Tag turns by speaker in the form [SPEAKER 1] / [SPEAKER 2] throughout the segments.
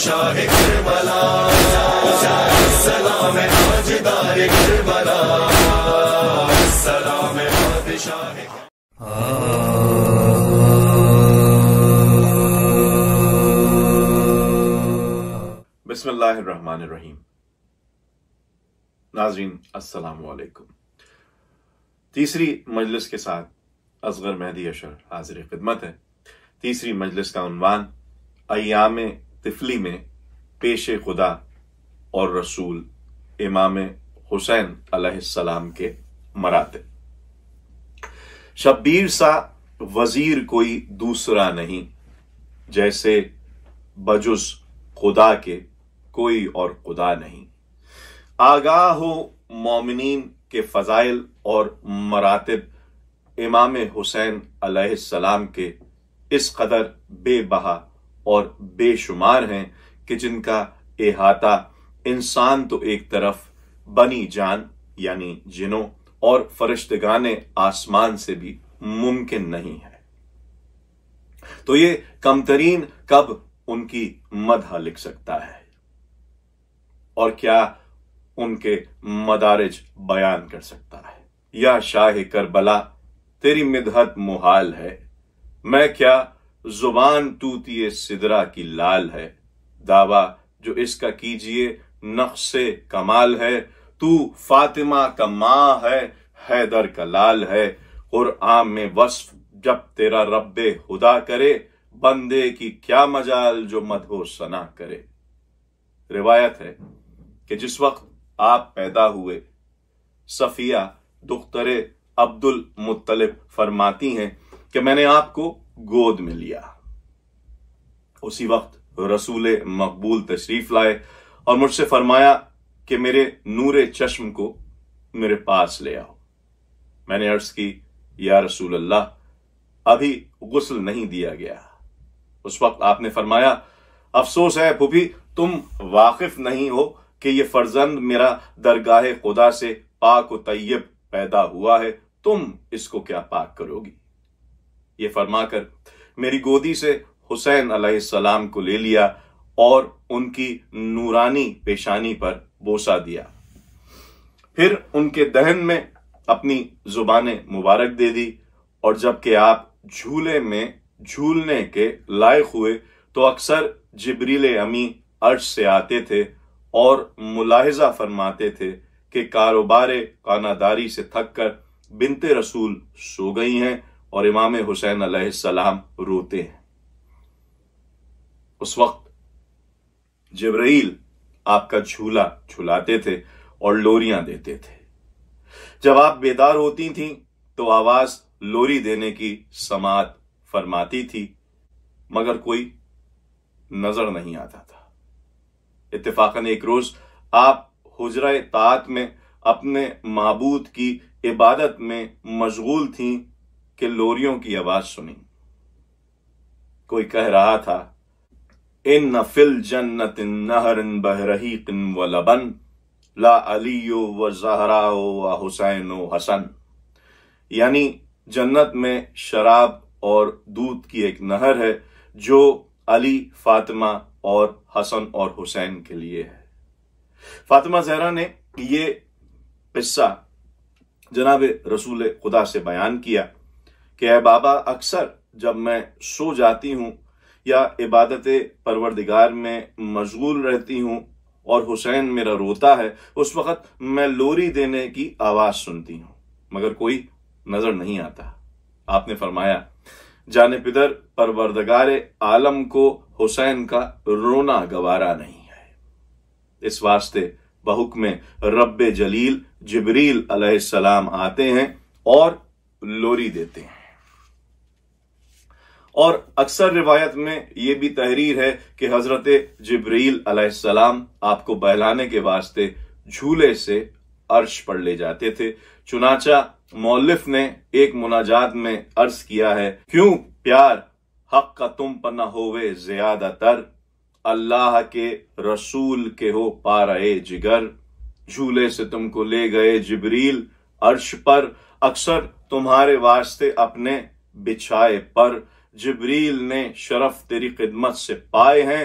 [SPEAKER 1] بادشاہ کربلا، سلام تاجدار کربلا، سلام بادشاہ
[SPEAKER 2] بسم اللہ الرحمن الرحیم۔ ناظرین السلام علیکم۔ تیسری مجلس کے ساتھ اصغر مہدی اشر حاضر خدمت ہے۔ تیسری مجلس کا عنوان ایام طفلی میں پیش خدا اور رسول امام حسین علیہ السلام کے مراتب۔ شبیر سا وزیر کوئی دوسرا نہیں، جیسے بجز خدا کے کوئی اور خدا نہیں۔ آگاہ ہو مومنین کے فضائل اور مراتب امام حسین علیہ السلام کے اس قدر بے بہا اور بے شمار ہیں کہ جن کا احاطہ انسان تو ایک طرف بنی جان یعنی جنوں اور فرشتگان آسمان سے بھی ممکن نہیں ہے، تو یہ کمترین کب ان کی مدح لکھ سکتا ہے اور کیا ان کے مدارج بیان کر سکتا ہے؟ یا شاہ کربلا تیری مدحت محال ہے، میں کیا زبان طوطی سدرا کی لال ہے، دعویٰ جو اس کا کیجئے نقص کمال ہے، تو فاطمہ کا ماں ہے حیدر کا لال ہے، قرآن میں وصف جب تیرا رب خدا کرے، بندے کی کیا مجال جو مدح و ثنا کرے۔ روایت ہے کہ جس وقت آپ پیدا ہوئے، صفیہ دختر عبد المطلب فرماتی ہیں کہ میں نے آپ کو گود میں لیا۔ اسی وقت رسول مقبول تشریف لائے اور مجھ سے فرمایا کہ میرے نور چشم کو میرے پاس لے آؤ۔ میں نے عرض کی یا رسول اللہ، ابھی غسل نہیں دیا گیا۔ اس وقت آپ نے فرمایا افسوس ہے پھوپھی، تم واقف نہیں ہو کہ یہ فرزند میرا درگاہ خدا سے پاک و طیب پیدا ہوا ہے، تم اس کو کیا پاک کرو گی؟ یہ فرما کر میری گودی سے حسین علیہ السلام کو لے لیا اور ان کی نورانی پیشانی پر بوسہ دیا، پھر ان کے دہن میں اپنی زبان مبارک دے دی، اور جب کہ آپ جھولے میں جھولنے کے لائق ہوئے تو اکثر جبریل امی عرش سے آتے تھے اور ملاحظہ فرماتے تھے کہ کاروبار خانہ سے تھک کر بنت رسول سو گئی ہیں اور امام حسین علیہ السلام روتے ہیں۔ اس وقت جبرائیل آپ کا جھولا جھلاتے تھے اور لوریاں دیتے تھے۔ جب آپ بیدار ہوتی تھیں تو آواز لوری دینے کی سماعت فرماتی تھی، مگر کوئی نظر نہیں آتا تھا۔ اتفاقاً ایک روز آپ حجرہ طاعت میں اپنے معبود کی عبادت میں مشغول تھیں کہ لوریوں کی آواز سنی۔ کوئی کہہ رہا تھا ان فی الجنت نہر بہرحیق ولبن لا علی و زہراء و حسین و حسن، یعنی جنت میں شراب اور دودھ کی ایک نہر ہے جو علی، فاطمہ اور حسن اور حسین کے لیے ہے۔ فاطمہ زہرا نے یہ قصہ جناب رسول خدا سے بیان کیا کہ اے بابا، اکثر جب میں سو جاتی ہوں یا عبادت پروردگار میں مشغول رہتی ہوں اور حسین میرا روتا ہے، اس وقت میں لوری دینے کی آواز سنتی ہوں مگر کوئی نظر نہیں آتا۔ آپ نے فرمایا جان پدر پروردگار عالم کو حسین کا رونا گوارا نہیں ہے، اس واسطے بحکم رب جلیل جبریل علیہ السلام آتے ہیں اور لوری دیتے ہیں۔ اور اکثر روایت میں یہ بھی تحریر ہے کہ حضرت جبریل علیہ السلام آپ کو بہلانے کے واسطے جھولے سے عرش پر لے جاتے تھے۔ چنانچہ مؤلف نے ایک مناجات میں عرض کیا ہے، کیوں پیار حق کا تم پر نہ ہوئے زیادہ تر، اللہ کے رسول کے ہو پارے جگر، جھولے سے تم کو لے گئے جبریل عرش پر، اکثر تمہارے واسطے اپنے بچھائے پر، جبریل نے شرف تیری خدمت سے پائے ہیں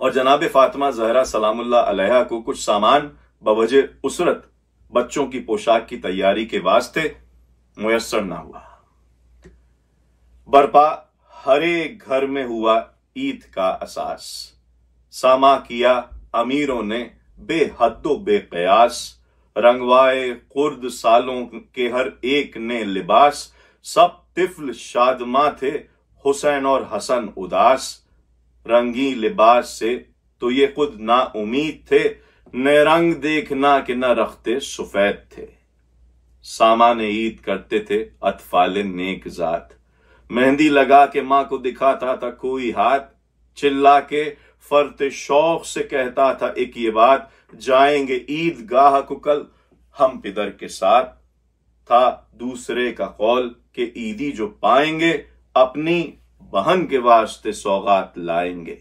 [SPEAKER 2] اور جناب فاطمہ زہرا سلام اللہ علیہا کو کچھ سامان بوجہ اسرت بچوں کی پوشاک کی تیاری کے واسطے میسر نہ ہوا۔ برپا ہر ایک گھر میں ہوا عید کا اساس، ساما کیا امیروں نے بے حد و بے قیاس، رنگوائے خرد سالوں کے ہر ایک نے لباس، سب طفل شادماں تھے حسین اور حسن اداس، رنگی لباس سے تو یہ خود نا امید تھے، نئے رنگ دیکھنا کہ نہ رختے سفید تھے، سامان عید کرتے تھے اطفال نیک ذات، مہندی لگا کے ماں کو دکھاتا تھا کوئی ہاتھ، چلا کے فرط شوق سے کہتا تھا ایک یہ بات، جائیں گے عید گاہ کو کل ہم پدر کے ساتھ، تھا دوسرے کا قول کہ عیدی جو پائیں گے اپنی بہن کے واسطے سوغات لائیں گے۔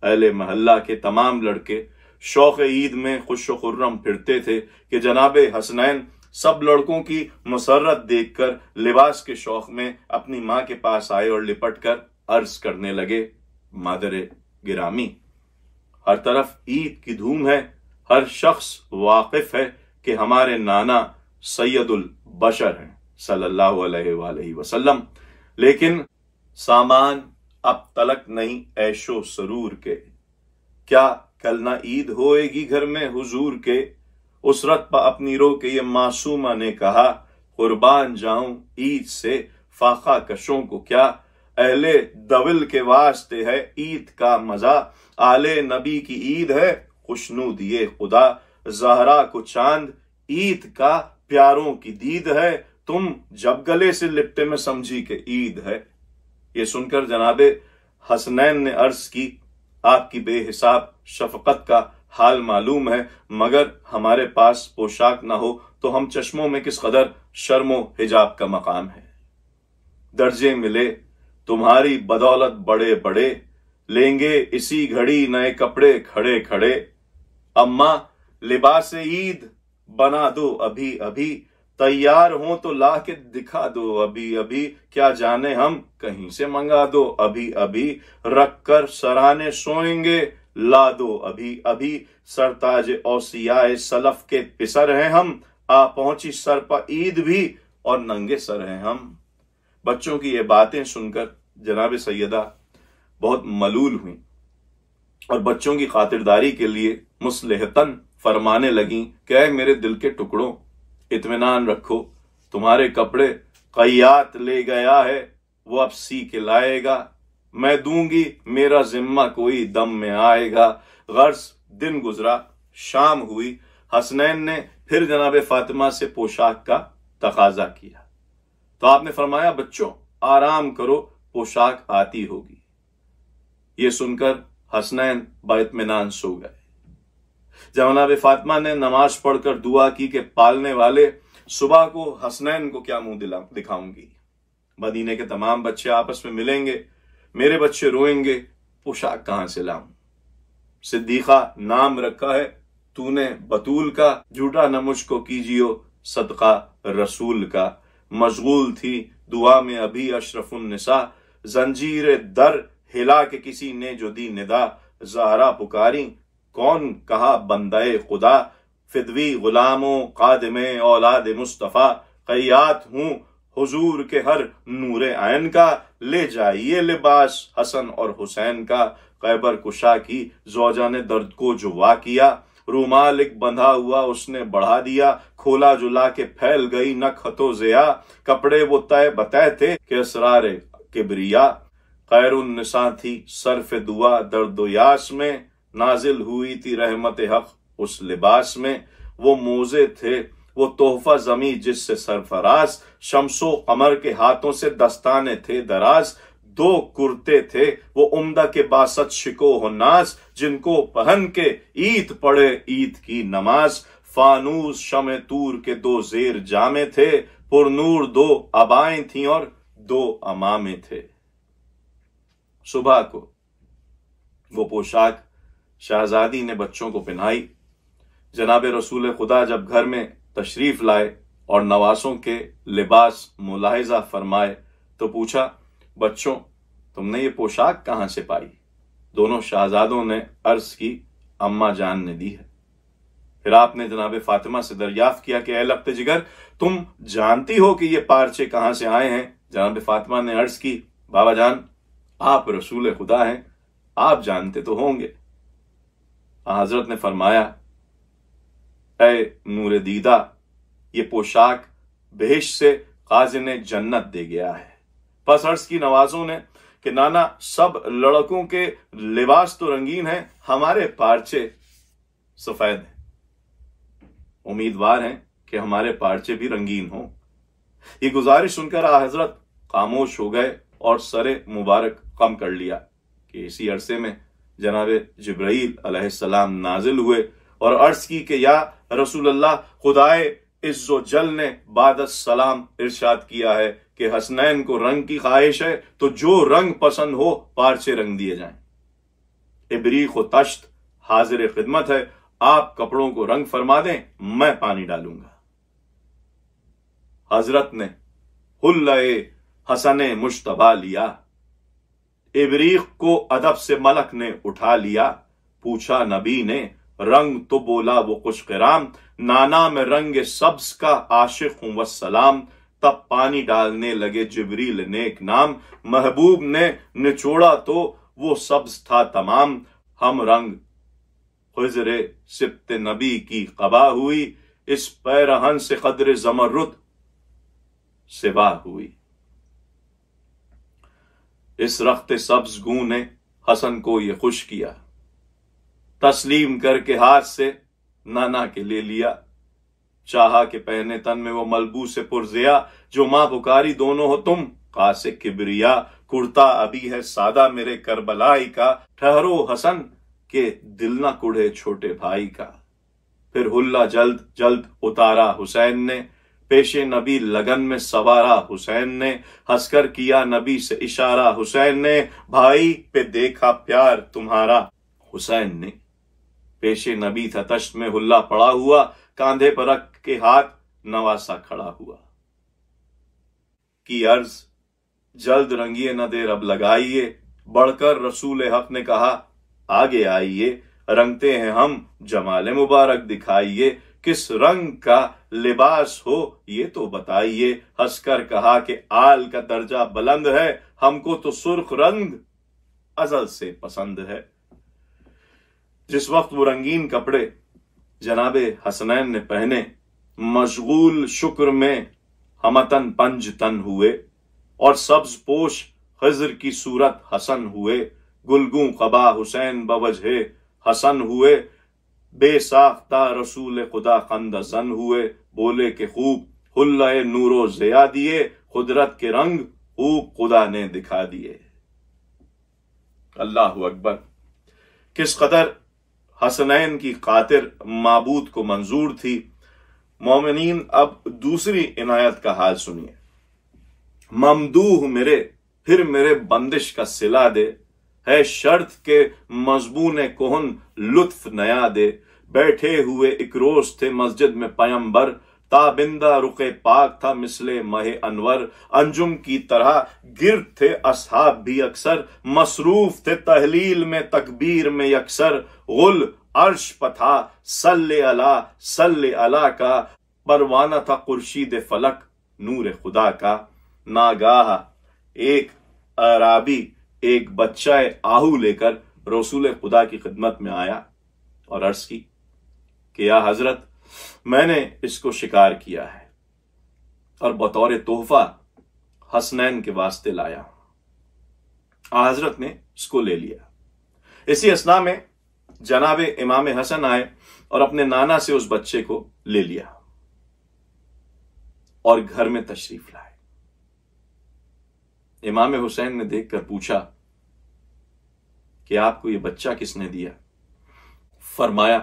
[SPEAKER 2] اہل محلہ کے تمام لڑکے شوق عید میں خوش و خرم پھرتے تھے کہ جناب حسنین سب لڑکوں کی مسرت دیکھ کر لباس کے شوق میں اپنی ماں کے پاس آئے اور لپٹ کر عرض کرنے لگے، مادر گرامی، ہر طرف عید کی دھوم ہے، ہر شخص واقف ہے کہ ہمارے نانا سید البشر ہیں صلی اللہ علیہ وآلہ وسلم، لیکن سامان اب تلک نہیں عیش و سرور کے، کیا کل نہ عید ہوئے گی گھر میں حضور کے، اسرت پا اپنی رو کے یہ معصومہ نے کہا، قربان جاؤں عید سے فاقہ کشوں کو کیا، اہل دول کے واسطے ہے عید کا مزہ، آل نبی کی عید ہے خوشنود یہ خدا، زہرا کو چاند عید کا پیاروں کی دید ہے، تم جب گلے سے لپٹے میں سمجھی کہ عید ہے۔ یہ سن کر جناب حسنین نے عرض کی، آپ کی بے حساب شفقت کا حال معلوم ہے، مگر ہمارے پاس پوشاک نہ ہو تو ہم چشموں میں کس قدر شرم و حجاب کا مقام ہے، درجے ملے تمہاری بدولت بڑے بڑے، لیں گے اسی گھڑی نئے کپڑے کھڑے کھڑے، اماں لباس عید بنا دو ابھی ابھی، تیار ہوں تو لا کے دکھا دو ابھی ابھی، کیا جانے ہم کہیں سے منگا دو ابھی ابھی، رکھ کر سرانے سوئیں گے لا دو ابھی ابھی، سرتاج اوصیاء سلف کے پسر ہیں ہم، آ پہنچی سر پا عید بھی اور ننگے سر ہیں ہم۔ بچوں کی یہ باتیں سن کر جناب سیدہ بہت ملول ہوئیں اور بچوں کی خاطرداری کے لیے مصلحتاً فرمانے لگیں کہ اے میرے دل کے ٹکڑوں، اطمینان رکھو، تمہارے کپڑے قیات لے گیا ہے، وہ اب سی کے لائے گا، میں دوں گی میرا ذمہ کوئی دم میں آئے گا۔ غرض دن گزرا، شام ہوئی، حسنین نے پھر جناب فاطمہ سے پوشاک کا تقاضا کیا تو آپ نے فرمایا، بچوں آرام کرو، پوشاک آتی ہوگی۔ یہ سن کر حسنین با اطمینان سو گئے۔ جناب فاطمہ نے نماز پڑھ کر دعا کی کہ پالنے والے، صبح کو حسنین کو کیا منہ دکھاؤں گی، مدینے کے تمام بچے آپس میں ملیں گے، میرے بچے روئیں گے، پوشاک کہاں سے لاؤں؟ صدیقہ نام رکھا ہے تو نے بطول کا، جھوٹا نہ مجھ کو کیجیو صدقہ رسول کا، مشغول تھی دعا میں ابھی اشرف النساء، زنجیر در ہلا کے کسی نے جو دی ندا، زہرا پکاری کون کہا بندے خدا، فدوی غلاموں قادم اولاد مصطفیٰ، قیات ہوں حضور کے ہر نور عین کا، لے جائیے لباس حسن اور حسین کا، خیبر کشا کی زوجہ نے درد کو جو وا کیا، رومال ایک بندھا ہوا اس نے بڑھا دیا، کھولا جلا کے پھیل گئی نہ خطو ضیا، کپڑے وہ طے بتائے تھے کہ اسرار کبریا، خیر النساء تھی صرف دعا درد و یاس میں، نازل ہوئی تھی رحمت حق اس لباس میں، وہ موزے تھے وہ تحفہ زمیں جس سے سرفراز، شمس و قمر کے ہاتھوں سے دستانے تھے دراز، دو کرتے تھے وہ عمدہ کے باسط شکو و ناز، جن کو پہن کے عید پڑھے عید کی نماز، فانوس شمع طور کے دو زیر جامے تھے، پر نور دو عبائیں تھیں اور دو امامے تھے۔ صبح کو وہ پوشاک شہزادی نے بچوں کو پہنائی۔ جناب رسول خدا جب گھر میں تشریف لائے اور نواسوں کے لباس ملاحظہ فرمائے تو پوچھا، بچوں تم نے یہ پوشاک کہاں سے پائی؟ دونوں شہزادوں نے عرض کی اماں جان نے دی ہے۔ پھر آپ نے جناب فاطمہ سے دریافت کیا کہ اے لخت جگر، تم جانتی ہو کہ یہ پارچے کہاں سے آئے ہیں؟ جناب فاطمہ نے عرض کی بابا جان، آپ رسول خدا ہیں، آپ جانتے تو ہوں گے۔ حضرت نے فرمایا اے نور دیدہ، یہ پوشاک بہشت سے خازن جنت دے گیا ہے۔ پس عرض کی نوازوں نے کہ نانا، سب لڑکوں کے لباس تو رنگین ہیں، ہمارے پارچے سفید ہیں، امیدوار ہیں کہ ہمارے پارچے بھی رنگین ہوں۔ یہ گزارش سن کر حضرت خاموش ہو گئے اور سر مبارک خم کر لیا کہ اسی عرصے میں جناب جبرائیل علیہ السلام نازل ہوئے اور عرض کی کہ یا رسول اللہ، خدائے عز و جل نے بعد السلام ارشاد کیا ہے کہ حسنین کو رنگ کی خواہش ہے تو جو رنگ پسند ہو پارچے رنگ دیے جائیں۔ ابریق و تشت حاضر خدمت ہے، آپ کپڑوں کو رنگ فرما دیں، میں پانی ڈالوں گا۔ حضرت نے حلہ حسن مشتبہ لیا، ابریق کو ادب سے ملک نے اٹھا لیا، پوچھا نبی نے رنگ تو بولا وہ خوش قرام، نانا میں رنگ سبز کا عاشق ہوں والسلام۔ تب پانی ڈالنے لگے جبریل نیک نام، محبوب نے نچوڑا تو وہ سبز تھا تمام۔ ہم رنگ خضر سبت نبی کی قبا ہوئی، اس پیرہن سے قدر زمرد سبا ہوئی۔ اس رخت سبز گوں نے حسن کو یہ خوش کیا، تسلیم کر کے ہاتھ سے نانا کے لے لیا۔ چاہا کہ پہنے تن میں وہ ملبوس پرزیا، جو ماں پکاری دونوں ہو تم قاس کبریا۔ کرتا ابھی ہے سادہ میرے کربلائی کا، ٹھہرو حسن کہ دل نہ کڑھے چھوٹے بھائی کا۔ پھر حلہ جلد جلد اتارا حسین نے، پیش نبی لگن میں سوارا حسین نے، ہنس کر کیا نبی سے اشارہ حسین نے، بھائی پہ دیکھا پیار تمہارا حسین نے۔ پیش نبی تھا تشت میں حلہ پڑا ہوا، کاندھے پر رکھ کے ہاتھ نواسا کھڑا ہوا۔ کی عرض جلد رنگیے نہ دیر اب لگائیے، بڑھ کر رسول حق نے کہا آگے آئیے، رنگتے ہیں ہم جمال مبارک دکھائیے، کس رنگ کا لباس ہو یہ تو بتائیے۔ ہنس کر کہا کہ آل کا درجہ بلند ہے، ہم کو تو سرخ رنگ ازل سے پسند ہے۔ جس وقت وہ رنگین کپڑے جناب حسنین نے پہنے، مشغول شکر میں ہمتن پنج تن ہوئے، اور سبز پوش خضر کی صورت حسن ہوئے، گلگوں قبا حسین بوجہ حسن ہوئے، بے ساختہ رسول خدا خندہ زن ہوئے، بولے کہ خوب حلہ نور و ضیاء دیے، قدرت کے رنگ خوب خدا نے دکھا دیے۔ اللہ اکبر! کس قدر حسنین کی خاطر معبود کو منظور تھی۔ مومنین اب دوسری عنایت کا حال سنیے۔ ممدوح میرے پھر میرے بندش کا صلہ دے، ہے شرط کے مضمون کہن لطف نیا دے۔ بیٹھے ہوئے ایک روز تھے مسجد میں پیمبر، تابندہ رخ پاک تھا مثل ماہ انور، انجم کی طرح گرد تھے اصحاب بھی اکثر، مصروف تھے تحلیل میں تکبیر میں یکسر، غل عرش پتھا صلی علی کا، پروانہ تھا خورشید فلک نور خدا کا۔ ناگاہ ایک اعرابی ایک بچہ آہو لے کر رسول خدا کی خدمت میں آیا اور عرض کی کہ یا حضرت، میں نے اس کو شکار کیا ہے اور بطور تحفہ حسنین کے واسطے لایا ہوں۔ حضرت نے اس کو لے لیا۔ اسی اثناء میں جناب امام حسن آئے اور اپنے نانا سے اس بچے کو لے لیا اور گھر میں تشریف لائے۔ امام حسین نے دیکھ کر پوچھا کہ آپ کو یہ بچہ کس نے دیا؟ فرمایا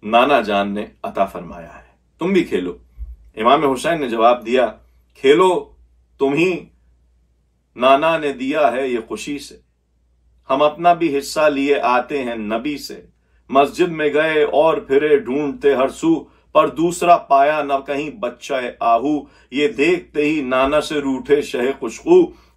[SPEAKER 2] نانا جان نے عطا فرمایا ہے، تم بھی کھیلو۔ امام حسین نے جواب دیا کھیلو تم ہی، نانا نے دیا ہے یہ خوشی سے، ہم اپنا بھی حصہ لیے آتے ہیں نبی سے۔ مسجد میں گئے اور پھرے ڈھونڈتے ہر سو، پر دوسرا پایا نہ کہیں بچہ آہو، یہ دیکھتے ہی نانا سے روٹھے شہ خوشخو،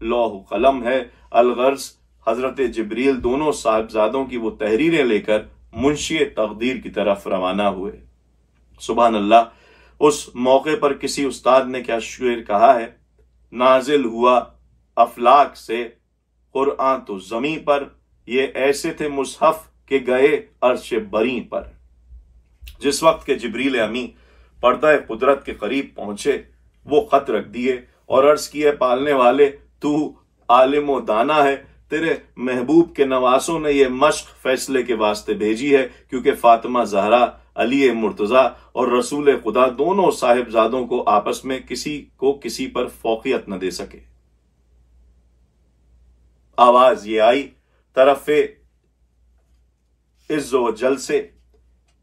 [SPEAKER 2] لوح قلم ہے۔ الغرض حضرت جبریل دونوں صاحبزادوں کی وہ تحریریں لے کر منشی تقدیر کی طرف روانہ ہوئے۔ سبحان اللہ، اس موقع پر کسی استاد نے کیا شعر کہا ہے، نازل ہوا افلاک سے قرآن تو زمیں پر، یہ ایسے تھے مصحف کہ گئے عرش بری پر۔ جس وقت کے جبریل امی پردہ قدرت کے قریب پہنچے، وہ خط رکھ دیے اور عرض کیے، پالنے والے تو عالم و دانا ہے، تیرے محبوب کے نواسوں نے یہ مشق فیصلے کے واسطے بھیجی ہے، کیونکہ فاطمہ زہرا، علی مرتضیٰ اور رسول خدا دونوں صاحبزادوں کو آپس میں کسی پر فوقیت نہ دے سکے۔ آواز یہ آئی طرف عز و جل سے،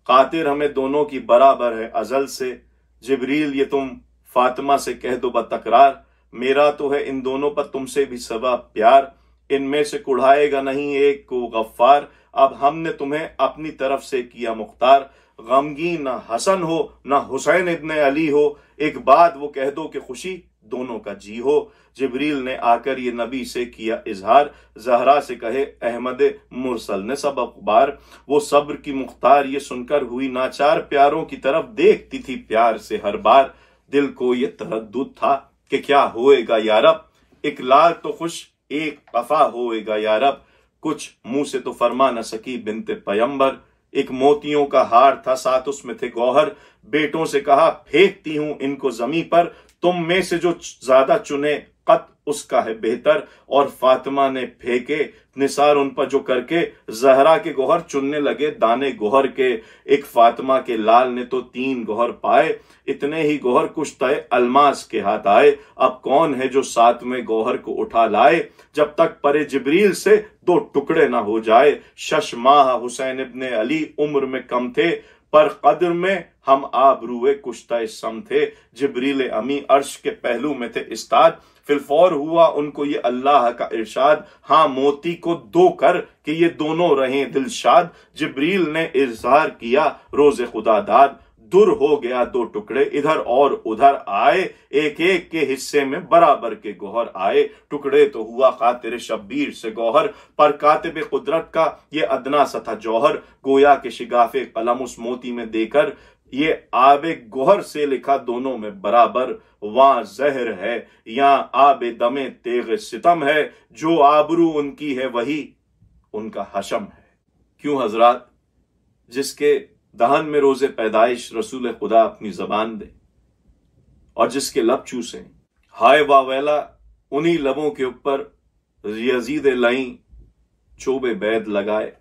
[SPEAKER 2] قاطر ہمیں دونوں کی برابر ہے ازل سے، جبریل یہ تم فاطمہ سے کہہ دو بتکرار، میرا تو ہے ان دونوں پر تم سے بھی سوا پیار، ان میں سے کڑھائے گا نہیں ایک کو غفار، اب ہم نے تمہیں اپنی طرف سے کیا مختار، غمگین نہ حسن ہو نہ حسین ابن علی ہو، ایک بات وہ کہہ دو کہ خوشی دونوں کا جی ہو۔ جبریل نے آ کر یہ نبی سے کیا اظہار، زہرا سے کہے احمد مرسل نے سب اخبار، وہ صبر کی مختار یہ سن کر ہوئی ناچار، پیاروں کی طرف دیکھتی تھی پیار سے ہر بار، دل کو یہ تردد تھا کہ کیا ہوئے گا یا رب، ایک لال تو خوش ایک قفا ہوئے گا یا رب، کچھ منہ سے تو فرما نہ سکی بنت پیمبر، ایک موتیوں کا ہار تھا ساتھ اس میں تھے گوہر، بیٹوں سے کہا پھینکتی ہوں ان کو زمیں پر، تم میں سے جو زیادہ چنے قط اس کا ہے بہتر، اور فاطمہ نے پھینکے نثار ان پر جو کر کے، زہرا کے گوہر چننے لگے دانے گوہر کے، ایک فاطمہ کے لال نے تو 3 گوہر پائے، اتنے ہی گوہر کشتہ الماس کے ہاتھ آئے، اب کون ہے جو 7ویں گوہر کو اٹھا لائے، جب تک پرے جبریل سے 2 ٹکڑے نہ ہو جائے، 6 ماہ حسین ابن علی عمر میں کم تھے، پر قدر میں ہم آبروئے کشتہ سم تھے، جبریل امی عرش کے پہلو میں تھے استاد، فی الفور ہوا ان کو یہ اللہ کا ارشاد، ہاں موتی کو 2 کر کہ یہ دونوں رہیں دلشاد، جبریل نے اظہار کیا روز خدا داد، در ہو گیا 2 ٹکڑے ادھر اور ادھر آئے، ایک ایک کے حصے میں برابر کے گوہر آئے، ٹکڑے تو ہوا خاطر شبیر سے گوہر، پر کاتب قدرت کا یہ ادنا سا تھا جوہر، گویا کہ شگاف قلم اس موتی میں دے کر یہ آب گوہر سے لکھا دونوں میں برابر، وہاں زہر ہے یہاں آب دم تیغ ستم ہے، جو آبرو ان کی ہے وہی ان کا حشم ہے۔ کیوں حضرات، جس کے دہن میں روز پیدائش رسول خدا اپنی زبان دے اور جس کے لب چوسیں، ہائے واویلا انہی لبوں کے اوپر یزید لائیں چوب بید لگائے،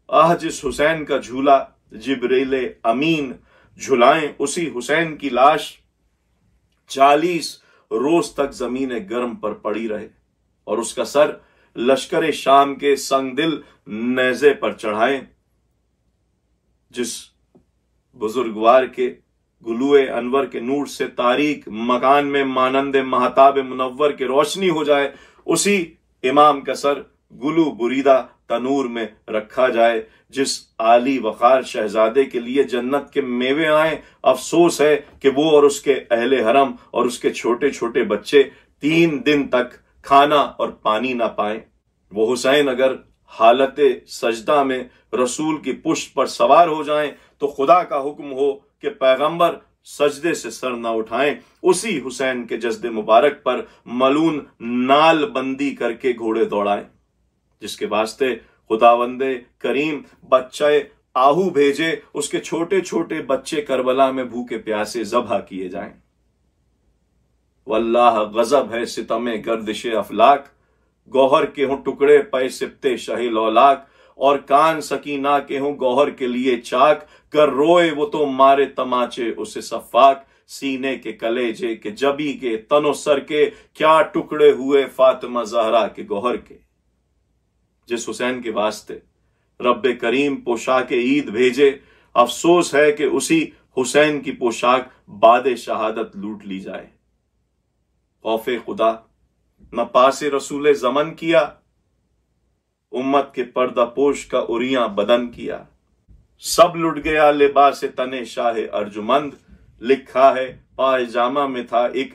[SPEAKER 2] آہ جس حسین کا جھولا جبریل امین جھلائیں، اسی حسین کی لاش 40 روز تک زمین گرم پر پڑی رہے، اور اس کا سر لشکر شام کے سنگ دل نیزے پر چڑھائیں، جس بزرگوار کے گلوئے انور کے نور سے تاریک مکان میں مانند مہتاب منور کے روشنی ہو جائے، اسی امام کا سر گلو بریدہ تنور میں رکھا جائے، جس عالی وقار شہزادے کے لیے جنت کے میوے آئیں، افسوس ہے کہ وہ اور اس کے اہل حرم اور اس کے چھوٹے چھوٹے بچے 3 دن تک کھانا اور پانی نہ پائیں۔ وہ حسین اگر حالت سجدہ میں رسول کی پشت پر سوار ہو جائیں تو خدا کا حکم ہو کہ پیغمبر سجدے سے سر نہ اٹھائیں، اسی حسین کے جسد مبارک پر ملون نال بندی کر کے گھوڑے دوڑائیں، جس کے واسطے خداوند کریم بچہ آہو بھیجے، اس کے چھوٹے چھوٹے بچے کربلا میں بھوکے پیاسے ذبح کیے جائیں۔ واللہ غضب ہے ستم گردش افلاک، گوہر کے ہوں ٹکڑے پے سبتے شہ لولاک، اور کان سکینہ کے ہوں گوہر کے لیے چاک، گر روئے وہ تو مارے تماچے اسے صفاک، سینے کے کلیجے کے جبی کے تن و سر کے کیا ٹکڑے ہوئے فاطمہ زہرا کے گوہر کے، جس حسین کے واسطے رب کریم پوشاک عید بھیجے، افسوس ہے کہ اسی حسین کی پوشاک بعد شہادت لوٹ لی جائے۔ خوف خدا نہ پاس رسول زمن کیا، امت کے پردہ پوش کا اریاں بدن کیا، سب لٹ گیا لباس تن شاہ ارجمند، لکھا ہے پائجامہ میں تھا ایک